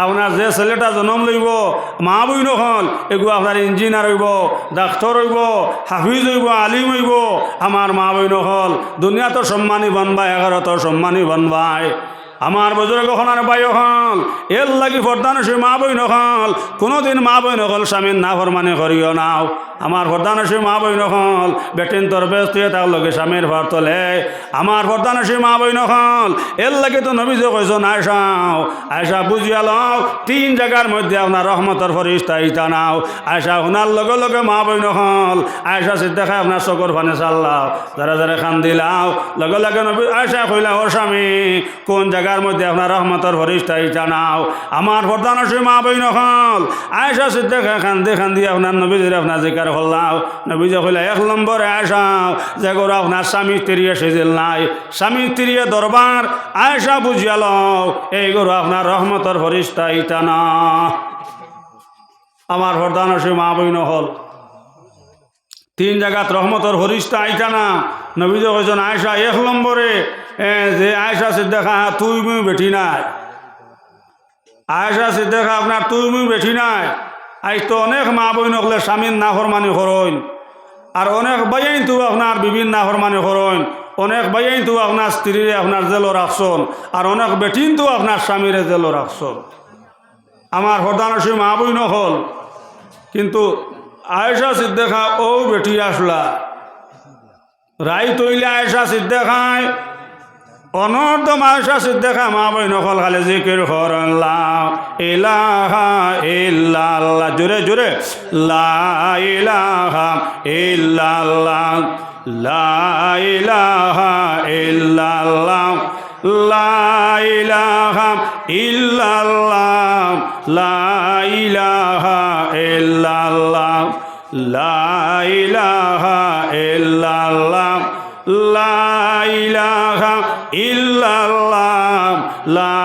আপনার যে ছেলেটা জন্ম লইব, মা বইন হল এগু আপনার ইঞ্জিনিয়ার হইব, ডাক্তার হইব, হাফিজ হইব, আলিম হইব। আমার মা বইন হল দুনিয়া তো সম্মানী বনবাই, এগারো তো সম্মানী বনবাই। আমার বুজুর্গ হলার বাই হল এর লাগি প্রধানসী মা বইন হল কোনোদিন মা বইন হল স্বামীর না ফরমানি করিও নাও। আমার প্রধানসী মা বইন হল বেটিন তোর ব্যস্ত তার লগে স্বামীর ভার তোলে। আমার প্রধানসী মা বইন হল এর লাগে তো নবী যে কইস আয়সাও, আয়সা বুঝিয়া লও তিন জায়গার মধ্যে আপনার রহমতর ফরিস্তা ইটা নাও। আয়সা শোনার লগে লগে মা বইন হল আয়সা সিদ্ধাখায় আপনার চকর ফানে চাল্লাও, যারা যারা খান দিলাও লগে লগে নবী আয়সা কইলা ও স্বামী কোন জায়গার মধ্যে আপনার রহমতর ফরিস্তা ইটা নাও। আমার প্রধানসী মা বইন হল আয়সা সিদ্ধাখায় খান্দি আপনার নবীজির আপনার জিকার হল্লাও। নবীজি কইলা এক নম্বরে আয়সাও যে গরু আপনার স্বামী স্ত্রী সেজিল নাই, স্বামী স্ত্রী দরবার আয়সা বুঝিয়া লও এই গরু আপনার রহমতর ফরিস্তা ইটা না। আমার প্রধানসী মা বইন হল তিন জায়গাত রহমতর ফরিস্তা আইতা না। নবীজি কইছেন আয়সা এক নম্বরে যে আয়সা সিদ্ধাখা তুই মুই বেঠি নাই, আয়সা সিদ্ধাখা আপনার তুই মুই বেঠি নাই। আজ তো অনেক মা বইন হলে স্বামীর না ফরমানি করইন, আর অনেক বাইন তো আপনার বিভিন্ন না ফরমানি করইন, অনেক বাইন তো আপনার স্ত্রীরে আপনার জেলো রাখছন, আর অনেক বেটিন তো আপনার স্বামীরে জেলো রাখছন। আমার প্রধানসী মা বইন হল কিন্তু আয়েশা সিদ্দিকা ও বেটি আসলা রাই তৈলে আয়েশা সিদ্দিকায় অনর্দম আয়েশা সিদ্দিকা মা বইন হল খালি জিকির করেন লা ইলাহা ইল্লাল্লাহ, জোরে জোরে লা ইলাহা ইল্লাল্লাহ, লা ইলাহা ইল্লাল্লাহ, লা ইলাহা ইল্লাল্লাহ, লা ইলাহা ইল্লাল্লাহ, লা ইলাহা ইল্লাল্লাহ, লা ইলাহা ইল্লাল্লাহ, লা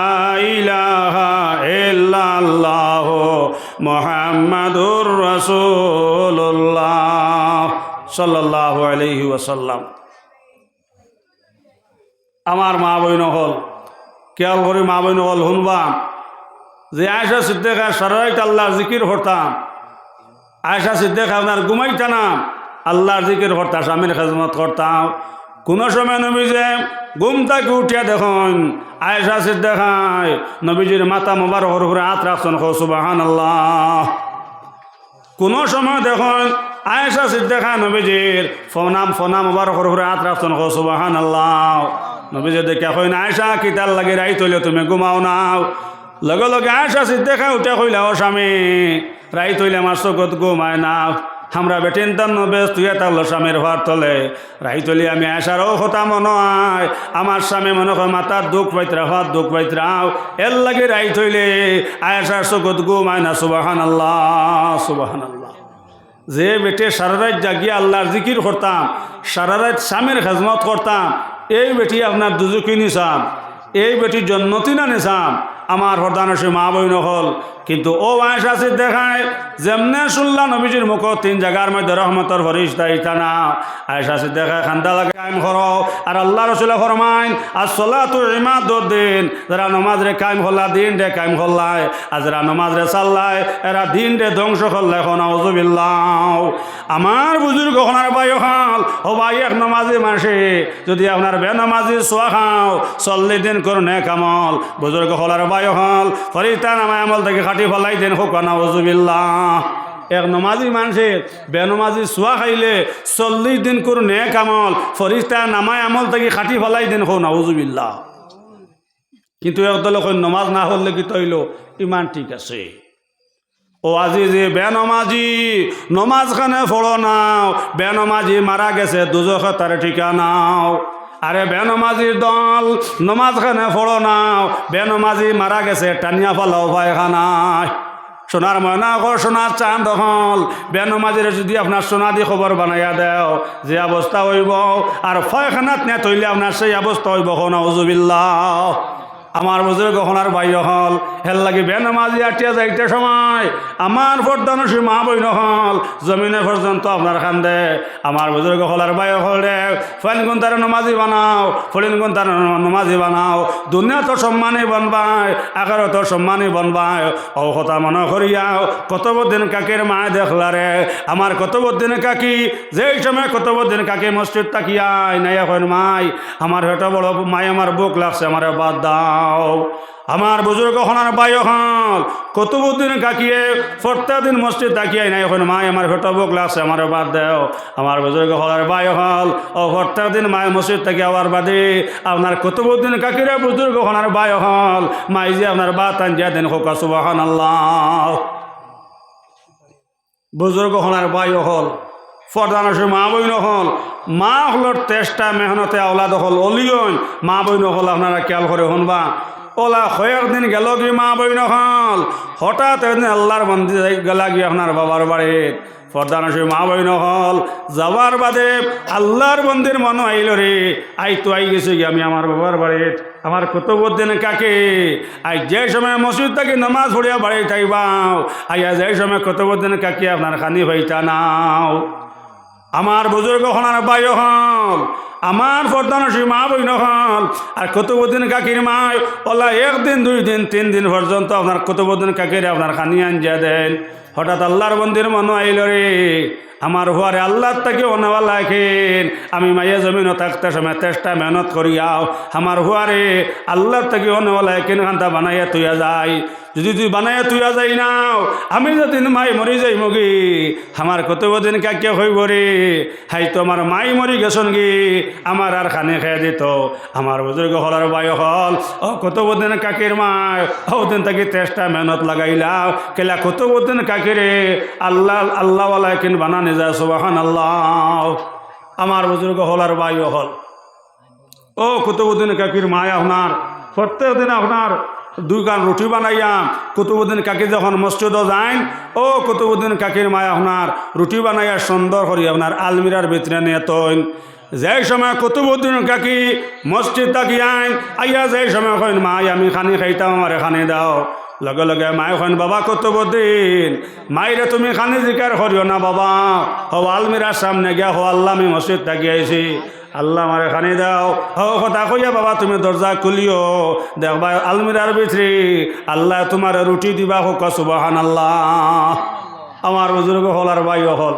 ইলাহা ইল্লাল্লাহ মুহাম্মাদুর রাসূলুল্লাহ সাল্লাল্লাহু আলাইহি ওয়াসাল্লাম। আমার মা বইন হল খেয়াল করে মা বইন হল শুনবা যে আয়েশা সিদ্দিকা সারাইত আল্লাহর জিকির করতাম, আয়েশা সিদ্দিকা আপনার ঘুমাইতাম আল্লাহর জিকির করতাম, স্বামীর খেদমত করতাম। কোনো সময় নবীজে ঘুম থেকে উঠিয়া দেখুন আয়েশা সিদ্দিকায় নবীজির মাথা মোবারকের উপরে হাত রাখছেন, সুবহানাল্লাহ। কোনো সময় দেখুন আয়েশা সিদ্দিকা নবীজির ফনা মোবারকের উপরে হাত রাখছেন, সুবহানাল্লাহ। নবীজি দেখে কইন আয়েশা কিতার লাগে রাই তৈলে তুমি ঘুমাও নাও। লগে লগে আয়েশা সিদ্দিকা উঠে কইলা ও স্বামী রাই তৈলে আমার চোখত ঘুমায় নাও। আমরা বেটিন তার নবেশ তুই থাকলো স্বামীর ভার তলে রাই তলি আমি আয়েশারও কথা মনে হয় আমার স্বামী মনে হয় মাথার দুঃখ পাইতরা হাত দুঃখ পাইতরাও এর লাগে রাই তৈলে আয়েশার চোখত ঘুমায় না। সুবহানাল্লাহ, সুবহানাল্লাহ। যে বেটে সারা রাত জাগিয়ে আল্লাহর জিকির করতাম, সারা রাত স্বামীর খেজমত করতাম, এই বেটি আপনার দুজুকি নিসাম, এই বেটি জন্নতি না নিসাম। আমার হরদানসী মা বইন হল। কিন্তু ও আয়েশা সিদ্দিকায় যেমনে শুনলা নবীজির মুখ 3 জায়গার মধ্যে রহমতর ফরিস্তা ইতানা, আয়েশা সিদ্দিকায় খান্দা লাগে কায়েম করো। আর আল্লাহ রাসূল ফরমাইন আসসালাতু ইমাদুদ্দিন, যারা নামাজ রে কায়েম হল্লা দিন রে কায়েম হল্লায়, আর যারা নামাজ রে চাল্লায় এরা দিন রে ধ্বংস করলে নাউযুবিল্লাহ। আমার বুজুর্গ হনার ভাই হল ও ভাই, এক নামাজি মাসে যদি আপনার বেনামাজি সোয়া খাও 40 দিন করুন এক আমল। বুজুর্গ হলার ভাই হল ফরিস্তা নামায় আমল থেকে খাটি ফলাই দেন হোক নাউযুবিল্লাহ। এক নমাজি মানুষের বেনমাজি সোয়া খাইলে 40 দিন করুন এক আমল, ফরিস্তা নামায় আমল থেকে খাটি ফলাই দেন হোক নাউযুবিল্লাহ। কিন্তু একদল নমাজ না হলে কি তৈল ইমান ঠিক আছে। ও আজি যে বেনমাজি নমাজ খানে ফড়ো নাও, বেনমাজি মারা গেছে দুজখে তার ঠিকানাও। আরে বেনমাজির দল নমাজ খানে ফড়ো নাও, বেনমাজি মারা গেছে টানিয়া ফালাও পায়খানায়। সোনার ময়না ঘর সোনার চাঁদ হল, বেনমাজির যদি আপনার সোনা দিয়ে খবর বানাইয়া দেও যে অবস্থা হইব, আর পায়খানাত নিয়ে তৈলে আপনার সেই অবস্থা হইব নাউযুবিল্লাহ। আমার বুজুর্গ হনার ভাই হল হেল লাগি বেনামাজি আটিয়া যাইতে সময় আমার পর্দানসী মা বইন হল জমিনে পর্যন্ত আপনার খান্দে। আমার বুজুর্গ হলার ভাই হল রে ফাইন গুণ তার নমাজি বানাও, ফলিন গুণ তার নমাজি বানাও। দুনিয়া তো সম্মানই বনবায়, আকারও তো সম্মানই বনবায়। ও কথা মনে করিয়াও কতবদিন কাকের মায় দেখলা রে, আমার কতবদিন কাকি যেই সময় কতবদিন কাকে মসজিদ তাকিয়াই নাই এখন মাই আমার হেটা বড় মাই আমার বুক লাগছে আমার বাদ দাও। আমার বুজুর্গ হনার ভাই হল কতবদিন কাকিয়ে প্রত্যেকদিন মসজিদ তাকিয়াই নাই এখন মাই আমার হেটা বুক লাগছে আমার বাদ দেও। আমার বুজুর্গ হলার ভাই হল ও প্রত্যেকদিন মায় মসজিদ তাকিয়ে আবার বাদে আপনার কতবদিন কাকিরে বুজুর্গ হনার ভাই হল মাই যে আপনার বাদ আনজিয়া দেন হোক সুবহানাল্লাহ। বুজুর্গ হনার ভাই হল ফরদানসী মা বইন হল, মা হলর চেষ্টা মেহনতে আওলাদ হল অলিগন মা বইন হল। আপনারা খেয়াল করে শুনবা ওলা কয়েকদিন গেল কি মা বইন হল, হঠাৎ একদিন আল্লাহর মন্দির গেলা গিয়ে আপনার বাবার বাড়ি ফরদানসী মা বইন হল যাবার বাদে আল্লাহর মন্দির মনে আইল রে আই তো আই গেছি কি আমি আমার বাবার বাড়িত আমার কতবদিন কাকে আই যে সময় মসজিদ থেকে নামাজ পড়িয়া বাড়ি থাকবাও আইয়া যে সময় কতবদিন কাকে আপনার খানি হইতা নাও। আমার বুজুর্গ হনার ভাই হল আমার ফরদানসী মা বইন হল আর কতবদিন কাকির মায় ওলা 1 দিন 2 দিন 3 দিন পর্যন্ত আপনার কতবদিন কাকিরে আপনার খানি আনজিয়া দেন। হঠাৎ আল্লাহর মন্দির মনে আইল রে আমার হুয়ারে আল্লাহর তাকে অনেওয়া লাগেন আমি মাইয়া জমিনও থাকতে সময় চেষ্টা মেহনত করিয়াও আমার হুয়ারে আল্লাহর তাকে অনেওয়া লাগেন খান্তা বানাইয়া তুইয়া যায়। যদি তুই বানাইয়া তুইয়া যাই নাও আমি যদি মাই মরি যাই মগি আমার কতবদিন কাকে হইব রে হাই তো আমার মাই মরি গেছন গি আমার আর খানে খেয়ে দিত। আমার বুজুর্গ হলার ভাই হল ও কতবদিন কাকের মায় ওদিন তাকে চেষ্টা মেহনত লাগাইলাও কেলা কতবদিন কাকে রে আল্লাহ আল্লাহওয়ালা কিন বানানি যায় সুবহানাল্লাহ। আমার বুজুর্গ হলার ভাই হল ও কতবদিন কাকির মায় আপনার প্রত্যেক দিন আপনার 2 গান রুটি বানাইয়া কুতুবুদ্দিন কাকি যখন মসজিদে যান ও কুতুবুদ্দিন কাকির মায় আপনার রুটি বানাইয়া সুন্দর করি আপনার আলমিরার ভিতরে নিয়ে তৈন। যে সময় কুতুবুদ্দিন কাকি মসজিদ থাকি আইন আইয়া যে সময় কইন মাই আমি খানি খাইতাম আমার খানি দাও লগে লগে মায় কইন বাবা কুতুবুদ্দিন মাইরে তুমি খানি জিকার করিও না বাবা ও আলমিরার সামনে গিয়া হো আল্লাহ আমি মসজিদ থাকি আইছি আল্লাহ আমার খানি দাও ও কথা কইয়া বাবা তুমি দরজা খুলিও দেখবা আলমিরার ভিতরে আল্লাহ তোমার রুটি দিবা হোক সুবহানাল্লাহ। আমার বুজুর্গ হল আর ভাই হল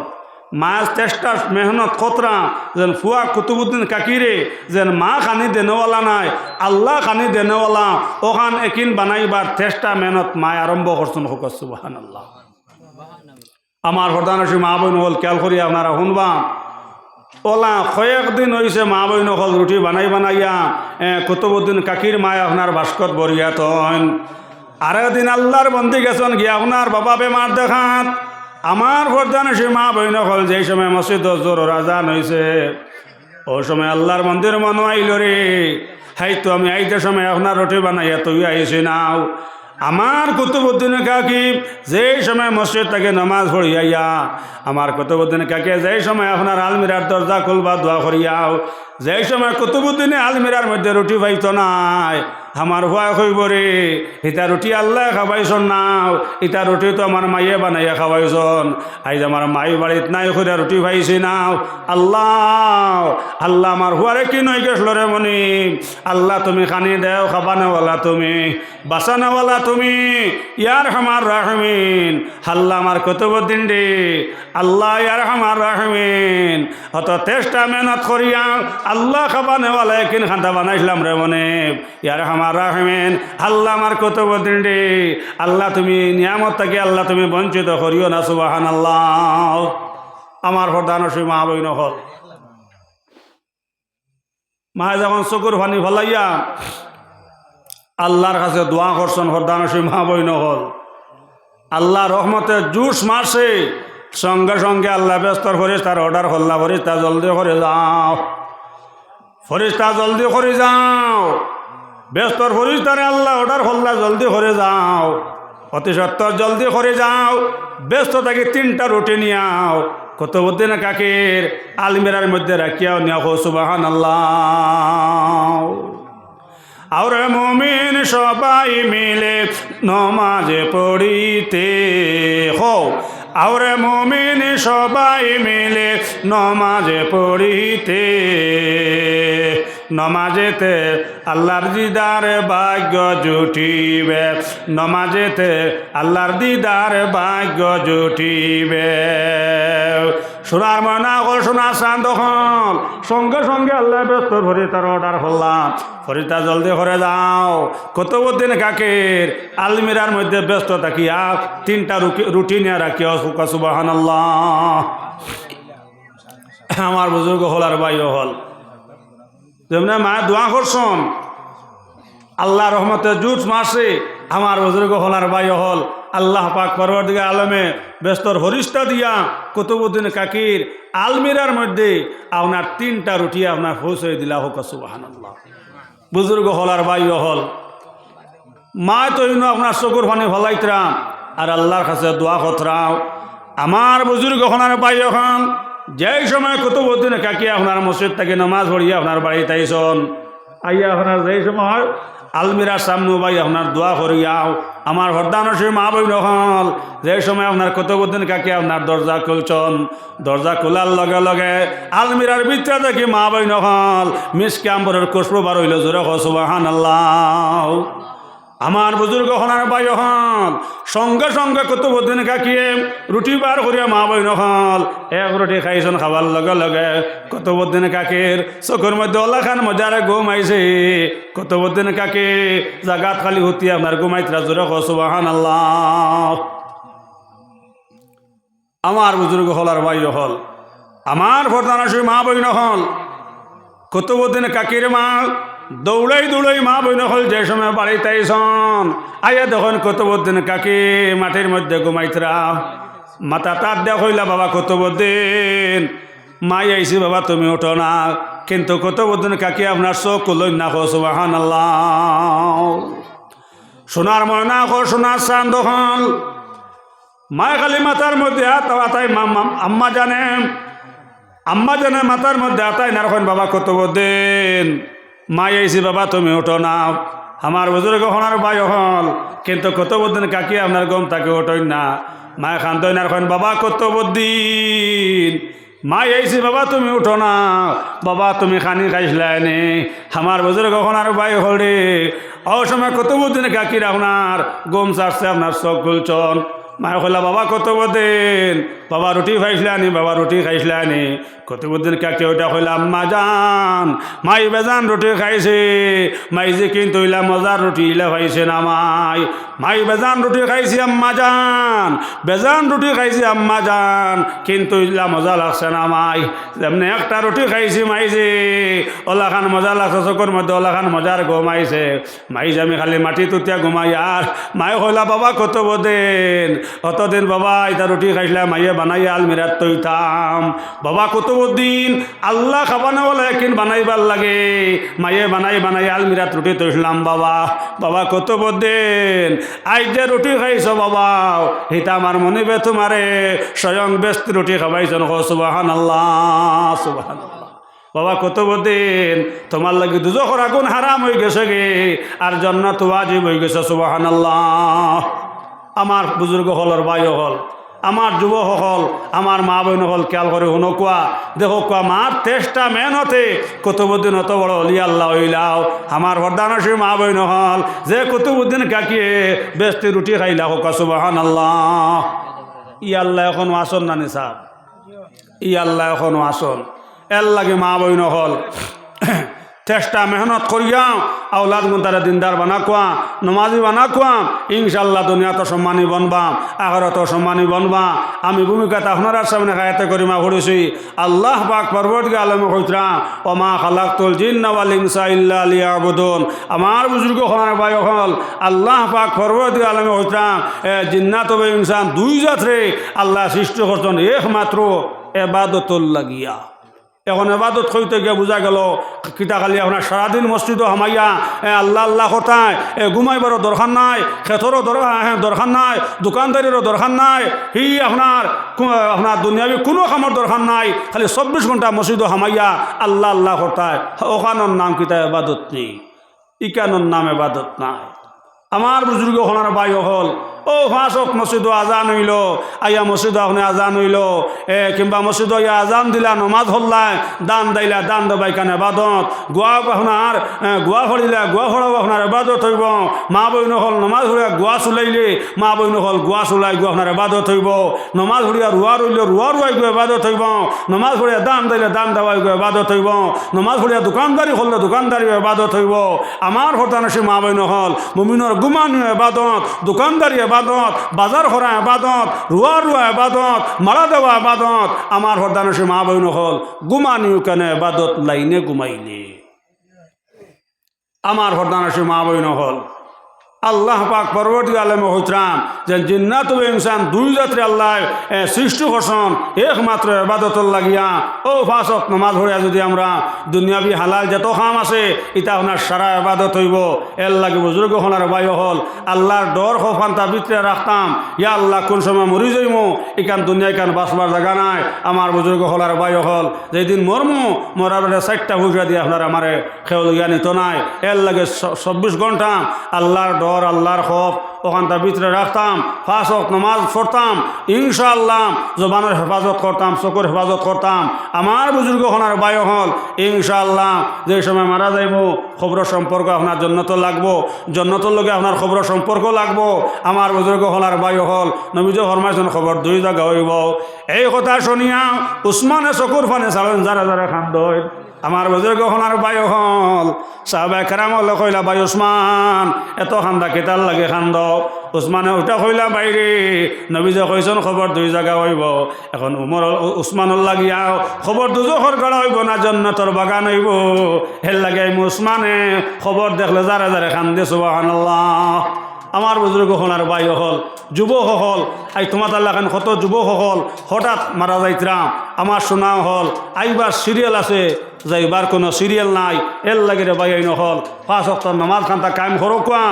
মাছ চেষ্টা মেহনত কতরা যেন ফুয়া কুতুবুদ্দিন কাকিরে যেন মা খানি দেনেওয়ালা নাই আল্লাহ খানি দেনেওয়ালা ওখান একিন বানাইবার চেষ্টা মেহনত মায় আরম্ভ করছেন হোক সুবহানাল্লাহ। আমার প্রধানসী মা বোন হল খেয়াল করি আপনারা শুনবা ওলা কয়েকদিন হয়েছে মা বইন হল রুটি বানাইয়া কুতুবুদ্দিন কাকির মায় আপনার ভাস্কর বরিয়া তন। আর একদিন আল্লাহর বন্দি গেছেন গিয়া আপনার বাবা বেমার দেখাত আমার প্রধানসী মা বইন হল যেই সময় মসজিদ জোর রাজান হয়েছে ও সময় আল্লাহর মন্দির মনে আইল রে হাই তো আমি আইতে সময় আপনার রুটি বানাইয়া তুই আইসি নাও। আমার কুতুবুদ্দিন কাকি যেই সময় মসজিদ থেকে নামাজ পড়িয়া আমার কুতুবুদ্দিন কাকি যেই সময় আপনার আলমিরার দরজা খুলবা দোয়া করিয়াও যেই সময় কুতুবুদ্দিনে আলমিরার মধ্যে রুটি পাইত নাই আমার হুয়া কইব রে ইটা রুটি আল্লাহ খাওয়াইছন নাও, ইটা রুটি তো আমার মাইয়ে বানাইয়া খাওয়াইছন। আইজ আমার মাই বাড়িত নাই কইরা রুটি খাইছি নাও। আল্লাহ আল্লাহ আমার হুয়ারে কি নই গেছিল রে মনি। আল্লাহ তুমি খানি দেও, খাবানেওয়ালা তুমি, বাঁচানোওয়ালা তুমি, ইয়ার হামার রাহমিন। আল্লাহ আমার কতবদিন রে আল্লাহ ইয়ার হামার রাহমিন। অত চেষ্টা মেহনত করিয়া আল্লাহ খাবানেওয়ালা একদিন খান্তা বানাইছিলাম রে মনে, ইয়ার হামার রাহমিন। আল্লাহ আমার কতবদিন রে আল্লাহ তুমি নিয়ামত থাকি আল্লাহ তুমি বঞ্চিত করিও না। সুবহানাল্লাহ। আমার প্রধানসী মা বই নহল মা যখন চকুর পানি ফলাইয়া আল্লাহর কাছে দোয়া করছেন, প্রধানসী মা বই নহল আল্লাহ রহমতে জুস মারছে, সঙ্গে সঙ্গে আল্লাহ ব্যস্তর ফরিস্তার অর্ডার করলা, ফরিস্তা জলদি করে যাও, ফরিস্তা জলদি করে যাও। ব্যস্তর ফরিস্তারে আল্লাহ অর্ডার করলা জলদি করে যাও, অতি সত্তর জলদি করে যাও। ব্যস্ত থাকি 3টা রুটি নিয়াও, কতবদিন কাকের আলমিরার মধ্যে রাখিয়াও নিয়াও। সুবহানাল্লাহ। আর মুমিন সবাই মিলে নমাজে পড়িতে হো, আর মুমিন সবাই মিলে নমাজে পড়িতে, নমাজেতে আল্লাহর দিদার ভাগ্য জুটিবে, নমাজেতে আল্লাহর দিদার ভাগ্য জুটিবে। শোনার মনা কর শোনা চান তখন সঙ্গে সঙ্গে আল্লাহ ব্যস্ত ভরি তার অর্ডার করলাম, ফরিতা জলদি করে যাও। কতবদিন কাকের আলমিরার মধ্যে ব্যস্ত থাকিয়া 3টা রুটি নিয়ে রাখিয়া। সুবহানাল্লাহ। আমার বুজুর্গ হল আর ভাইও হল যেমনি মা দোয়া করছেন আল্লাহ রহমতে জুট মাসে আমার বুজুর্গ হল আর ভাইও হল আল্লাহ পাক পরবর্তীকালে আলমে ব্যস্তর ফরিস্তা দিয়া কুতুবউদ্দিন কাকির আলমিরার মধ্যে আপনার 3টা রুটি আপনার পৌঁছে দিলা। হোক সুবহানাল্লাহ। বুজুর্গ হল আর ভাইও হল মা তো আপনার চকুর পানি ফলাইতরাম আর আল্লাহর কাছে দোয়া করতরাম। আমার বুজুর্গ হলার ভাইও হন যেই সময় কুতুবউদ্দিন কাকি আপনার মসজিদ থেকে নামাজ পড়িয়া আপনার বাড়িতে আইসন, আইয়া আপনার যেই সময় আলমিরার সামনে ভাই আপনার দোয়া করিয়াও। আমার হরদানসী মা বই নহল যে সময় আপনার কুতুবউদ্দিন কাকি আপনার দরজা খুলছন, দরজা খোলার লগে লগে আলমিরার ভিতরে দেখি মা বই নহল মিসকে আম্বরের খুশবু বার হইল। জোরে সুবহানাল্লাহ। আমার বুজুর্গ হনার ভাই হল সঙ্গে সঙ্গে কুতুবউদ্দিন কাকিয়ে রুটি বার করিয়া মা বই নহল এক রুটি খাইছন। খাবার লগে লগে কুতুবউদ্দিন কাকির চোখের মধ্যে ওলাখান মজারে ঘুম আইছে। কুতুবউদ্দিন কাকি জাগাত খালি হুতি আপনার ঘুমাইতরা। জোরে সুবহানাল্লাহ। আমার বুজুর্গ হলার ভাই হল আমার ফরদানসী মা বই নহল কুতুবউদ্দিন কাকির মা দৌড়াই দৌড়াই মা বই নহল যে সময় বাড়িতে আইসন আইয়া দেখুন কুতুবউদ্দিন কাকি মাটির মধ্যে ঘুমাইতরা। মাথা তার দেখ হইলা বাবা কুতুবউদ্দিন মাই আইসি বাবা তুমি উঠো না, কিন্তু কুতুবউদ্দিন কাকি আপনার চোখ খুলই না। সুবহানাল্লাহ। সোনার ময়না সোনার চান দখন মায় খালি মাথার মধ্যে আতাই আম্মা জানে মাথার মধ্যে আতাই না রাখেন বাবা কুতুবউদ্দিন মাই আইসি বাবা তুমি উঠো না। আমার বুজুর্গ হনার ভাই হল কিন্তু কুতুবউদ্দিন কাকি আপনার গম তাকে উঠই না। মায় খান্তই না রাখেন বাবা কুতুবউদ্দিন মাই আইসি বাবা তুমি উঠো না, বাবা তুমি খানি খাইছিলানি। আমার বুজুর্গ হনার ভাই হল রে অসময় কুতুবউদ্দিন কাকির আপনার গম চারছে আপনার চোখ খুলছন। মায় কইলা বাবা কুতুবউদ্দিন বাবা রুটি খাইছিলানি, বাবা রুটি খাইছিলানি। কুতুবউদ্দিন কাকি ওইটা কইলা আম্মা জান মাই বেজান রুটি খাইছে। মাই যে কিন্তু ইলা মজার রুটি ইলা খাইছে না মাই বেজান রুটি খাইছি আম্মা জান, বেজান রুটি খাইছি আম্মা জান, কিন্তু ইলা মজা লাগছে না মাই। যেমনি একটা রুটি খাইছি মাই যে ওলাখান মজা লাগছে, চোখের মধ্যে ওলাখান মজার ঘুমাইছে। মাই যে আমি খালি মাটি তুতিয়া ঘুমাই। আর মাই কইলা বাবা কুতুবউদ্দিন অতদিন বাবা এটা রুটি খাইছিলাম মাইয়ে বানাইয়া আলমিরাত তৈতাম। বাবা কুতুবউদ্দিন আল্লাহ খাবানো বলে একদিন বানাইবার লাগে, মাইয়ে বানাই আলমিরাত রুটি তৈছিলাম বাবা। বাবা কুতুবউদ্দিন আজ যে রুটি খাইছ বাবা এটা আমার মনিবে তোমারে স্বয়ং ব্যস্ত রুটি খাবাইছেন। সুবহানাল্লাহ সুবহানাল্লাহ। বাবা কুতুবউদ্দিন তোমার লাগি দুজখর আগুন হারাম হয়ে গেছে গে আর জান্নাত ওয়াজিব হয়ে গেছে সুবহানাল্লাহ। আমার বুজুর্গ হলর ভাই হল, আমার যুব হল, আমার মা বোন হল খেয়াল করে শুনো কোয়া দেখো কোয়া মার তেষ্টা মেহনতে কুতুবউদ্দিন অত বড় অলি আল্লাহ হইলাও। আমার বরদানসী মা বোন হল যে কুতুবউদ্দিন কাকিয়ে বেস্তি রুটি খাইলা হোক সুবহানাল্লাহ। ই আল্লাহ এখনো আসন না নিসাব, ই আল্লাহ এখনো আসন। এর লাগে মা বোন হল চেষ্টা মেহনত করিয়া আওলাদ তারা দিনদার বানা কোয়া, নমাজি বানা কোয়া, ইনশাল্লাহ দুনিয়া তো সম্মানী বনবা, আখেরাত সম্মানী বনবা। আমি ভূমিকাতে আপনার সামনে হায়াতে করিমা পড়েছি। আল্লাহ পাক পরবর্তী আলমে কইতরা ওমা খালাকতুল জিন্না ওয়াল ইনসা ইল্লা লিয়াবুদুন। আমার বুজুর্গ হলার ভাই হল আল্লাহ পাক পরবর্তী আলমে কইতরা জিন্নাত ও ইনসান দুই জাতরে আল্লাহ সৃষ্টি করছেন একমাত্র ইবাদতুল লাগিয়া। এখন এবাদত হইতে গিয়ে বোঝা গেল কিতা খালি আপনার সারাদিন মসজিদও হামাইয়া আল্লাহ আল্লাহ কথায় ঘুমাইবারও দরকার নাই, খেতরও দরকার নাই, দোকানদারিরও দরকার নাই, হি আপনার দুনিয়াবি কোনো কামর দরকার নাই, খালি 24 ঘন্টা মসজিদও হামাইয়া আল্লাহ আল্লাহ কথায়। ওখানোর নাম কিতা এবাদত নেই, ইকানোর নাম এবাদত নাই। আমার বুজুর্গ হলার ভাই হল ও ফাঁসক মসজিদ আজান হইল, আইয়া মসজিদ আপনি আজান হইল কিংবা মসজিদ ইয়া আজান দিলা নমাজ হল্লায় দান দাইলা দান দবাই কান এবাদত, গোয়া আপনার গোয়া ফড়িলা গোয়া ফড়াও আপনার এবাদত হইব। মা বইন হল নমাজ হইয়া গোয়া চুলাইলে মা বইন হল গোয়া চুলাই গো আপনার এবাদত হইব। নমাজ হইয়া রুয়া রইলে রুয়া রুয়াই গো এবাদত হইব। নমাজ হইয়া দান দিলে দান দেওয়াই গো এবাদত হইব। নমাজ হইয়া দোকানদারি হলে দোকানদারি এবাদত হইব। আমার হতানসী মা বইন হল মুমিনের গুমানীয় এবাদত, দোকানদারি এবাদত, বাজার করা এবাদত, রুয়া রুয়া এবাদত, মারা দেওয়া এবাদত। আমার হরদানসী মা বইন হল গুমানিও কেন এবাদত লাইনে ঘুমাইলে। আমার হরদানসী মা বইন হল আল্লাহ পাক পরবর্তী আলমে হইতরাম যে জিন্নাত ও ইনসান দুই জাতির আল্লাহ সৃষ্টি করছেন একমাত্র এবাদতর লাগিয়া। ও ফাঁসক নমাজ হইয়া যদি আমরা দুনিয়াবি হালাল যত খাম আছে ইটা আপনার সারা এবাদত হইব। এর লাগে বুজুর্গ হনার বাই হল আল্লাহর ডর খোফান্তা ভিতরে রাখতাম, ইয়া আল্লাহ কোন সময় মরি যাইমু ইকান দুনিয়া কান বাঁচবার জায়গা নাই। আমার বুজুর্গ হলার বাই হল যেদিন মরমু মরার 4টা পয়সা দিয়ে আপনার আমারে খেয়াল ইয়া নিত নাই। এর লাগে 24 ঘন্টা আল্লাহর ডর আল্লাহর খৌফ ওখানটা ভিতরে রাখতাম, 5 ওয়াক্ত নামাজ পড়তাম, ইনশাআল্লাহ জবানের হেফাজত করতাম, চোখের হেফাজত করতাম। আমার বুজুর্গ হনার বায়ু হল ইনশাআল্লাহ যে সময় মারা যাইব খবর সম্পর্ক আপনার জন্নত লাগবো, জন্নতর লগে আপনার খবর সম্পর্ক লাগবো। আমার বুজুর্গ হনার বায়ু হল নবীজ ফরমাইছেন খবর 2 জায়গা হইব। এই কথা শুনিয়া উসমানে চকুর ফানে চালেন যারা যারা খান্দ। আমার বুজুর্গ হনার বায়ু হল সাহাবায়ে কেরাম হলে কইলা ভাই উসমান এত খান্দা কেতার লাগে খান্দ। উসমানে ওটা কইলা বাইরে নবীজে কইছেন খবর 2 জায়গা হইব। এখন উসমানুর লাগিয়া খবর দুজখর গড়া হইব না জান্নাতের বাগান হইব। হেল লাগে উসমানে খবর দেখলে যারা যারা খান্দে সুবহানাল্লাহ। আমার বুজুর্গ হনার বাই হল যুবক হল আই তোমার আল্লাহ খান কত যুবক হল হঠাৎ মারা যাইতরাম। আমার শোনা হল আইবার সিরিয়াল আছে যাইবার কোনো সিরিয়াল নাই। এর লাগে রে বাইন হল 5 ওয়াক্ত নামাজ খান্তা কায়েম করকুয়া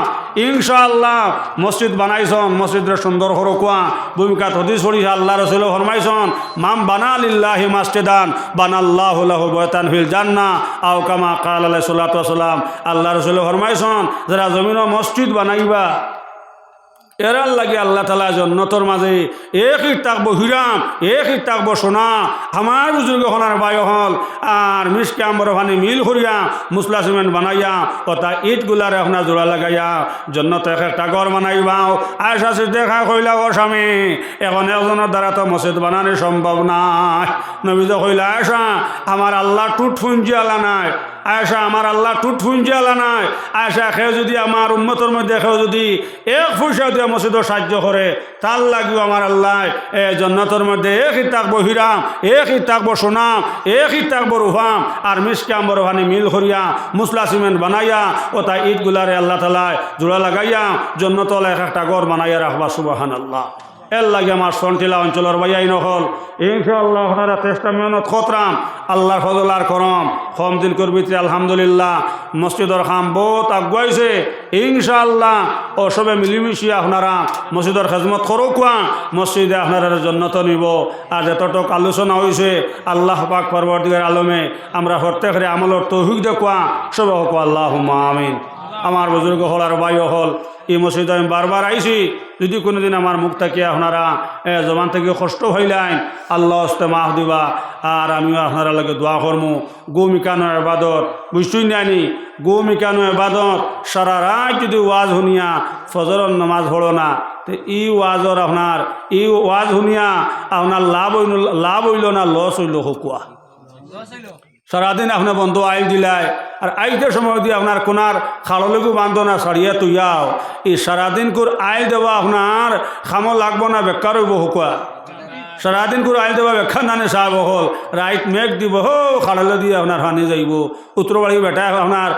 ইনশাআল্লাহ। মসজিদ বানাইছন মসজিদরে সুন্দর করকুয়া। ভূমিকাত হদিস পড়ি আল্লাহ রাসূল ফরমাইছন মাম বানা লিল্লাহি মাসজিদান বানাল্লাহু লাহু বাইতান ফিল জান্নাহ আও কামা ক্বালা আলাইহিস সালাতু ওয়াস সালাম। আল্লাহ রাসূল ফরমাইছন যারা জমিনে মসজিদ বানাইবা এরার লাগে আল্লাহ তালা জন্নতর মাঝে এক ইট থাকবো হিরাম, এক ইট থাকবো সোনা। আমার বুজুর্গ হনার বায়ু হল আর মিসকে আম্বর ভানি মিল করিয়া মুসলা সিমেন্ট বানাইয়া ওটা ইটগুলারে আপনার জোড়া লাগাইয়া জন্নত একটা ঘর বানাইবাও। আয়সা দেখা কইলা ও স্বামী এখন একজনের দ্বারা তো মসজিদ বানানো সম্ভব নাই। নবীজ কইলা আয়সা আমার আল্লাহ টুট ফুঞ্জি আলা নাই, আয়সা আমার আল্লাহ টুট ফুঞ্জি আলা নাই। আয়সা খেয়ে যদি আমার উম্মতর মধ্যে খেয়ে যদি 1 পয়সা দিয়ে মসজিদ সাহায্য করে তার লাগিও আমার আল্লাহ জন্নতর মধ্যে এক ইট থাকবো হিরাম, এক ইট থাকবো সোনাম, এক ইট থাকবো রুহাম। আর মিসকে আম্বর ভানি মিল করিয়া মুসলা সিমেন্ট বানাইয়া ও তাই ইটগুলারে আল্লাহ তালায় জোড়া লাগাইয়া জন্নতলা একটা ঘর বানাইয়া রাখবা সুবহানাল্লাহ। এর লাগে আমার সন্টিলা অঞ্চলের বাইয়াই নহল ইনশাআল্লাহ আপনারা চেষ্টা মেহনত খতরাম আল্লাহর ফজল আর করম কম দিন করবি আলহামদুলিল্লাহ মসজিদর খাম বহুত আগুয়াইছে ইনশাআল্লাহ ও সবে মিলিমিশি আপনারা মসজিদর খেজমত করো কোয়া মসজিদে আপনারা জন্নত নিব আর যতটুক আলোচনা হয়েছে আল্লাহ পাক পরবর্তীকার আলমে আমরা প্রত্যেকের আমলের তৌফিক দেখুয়া সবে হোক আল্লাহুম্মা আমিন। আমার বুজুর্গ হল আর ভাইও হল এই মসজিদে আমি বারবার আইছি যদি কোনোদিন আমার মুখ থেকে আপনারা জবান থেকে কষ্ট হইলেন আল্লাহ হস্তে মাফ দিবা আর আমিও আপনারা লাগে দোয়া করমু গো মিকানো এবাদত বুঝছুই নানি গো মিকানো এবাদত সারা রাত যদি ওয়াজ শুনিয়া ফজরের নামাজ পড়ো না তো ই ওয়াজর আপনার ই ওয়াজ শুনিয়া আপনার লাভ হইল না লস হইল হোকুয়া সারাদিন আপনার বন্ধু আইল দিলাই আর আইতে সময় দিয়ে আপনার কোনার খাড়লৈকো বান্ধো না সারিয়া তুইয়াও এই সারাদিন করে আইল দেওয়া আপনার খামো লাগবো না বেকার হইব হোকুয়া সারাদিন করে আইল দেওয়া বেকার নানে সাহেব হল রাইত মেঘ দিব হো খাড়লে দিয়ে আপনার হানি যাইব উত্তরবাড়ি বেটা আপনার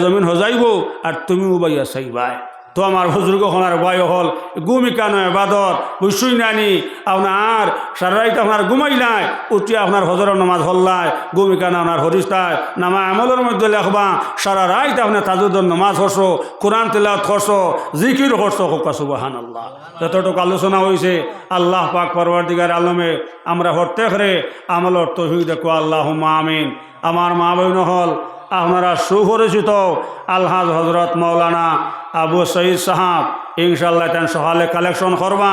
জমিন হজাইব আর তুমিও বাইয়া চাইবাই তো আমার বুজুর্গ হনার বয় হল গুমিকা নয় বাদত বুঝছুই নানি আপনার সারা রাইতে আপনার ঘুমাই নাই উঠিয়ে আপনার হজরের নামাজ হল্লায় গুমিকা না আপনার হরিস্তায় নামা আমলের মধ্যে লেখবা সারা রাইতে আপনার তাজুদ্দর নামাজ হরছো কোরআন তেলাওয়াত করছো জিকির করছো হোক সুবহানাল্লাহ। যতটুকু আলোচনা হয়েছে আল্লাহ পাক পরবর্তীকার আলমে আমরা প্রত্যেকরে আমলের তৌফিক দেখো আল্লাহুম্মা আমিন। আমার মা বোন হল আপনারা সুপরিচিত আলহাজ হজরত মৌলানা আবু সঈদ সাহাব ইনশাআল্লাহ তেন সহালে কালেকশন করবা।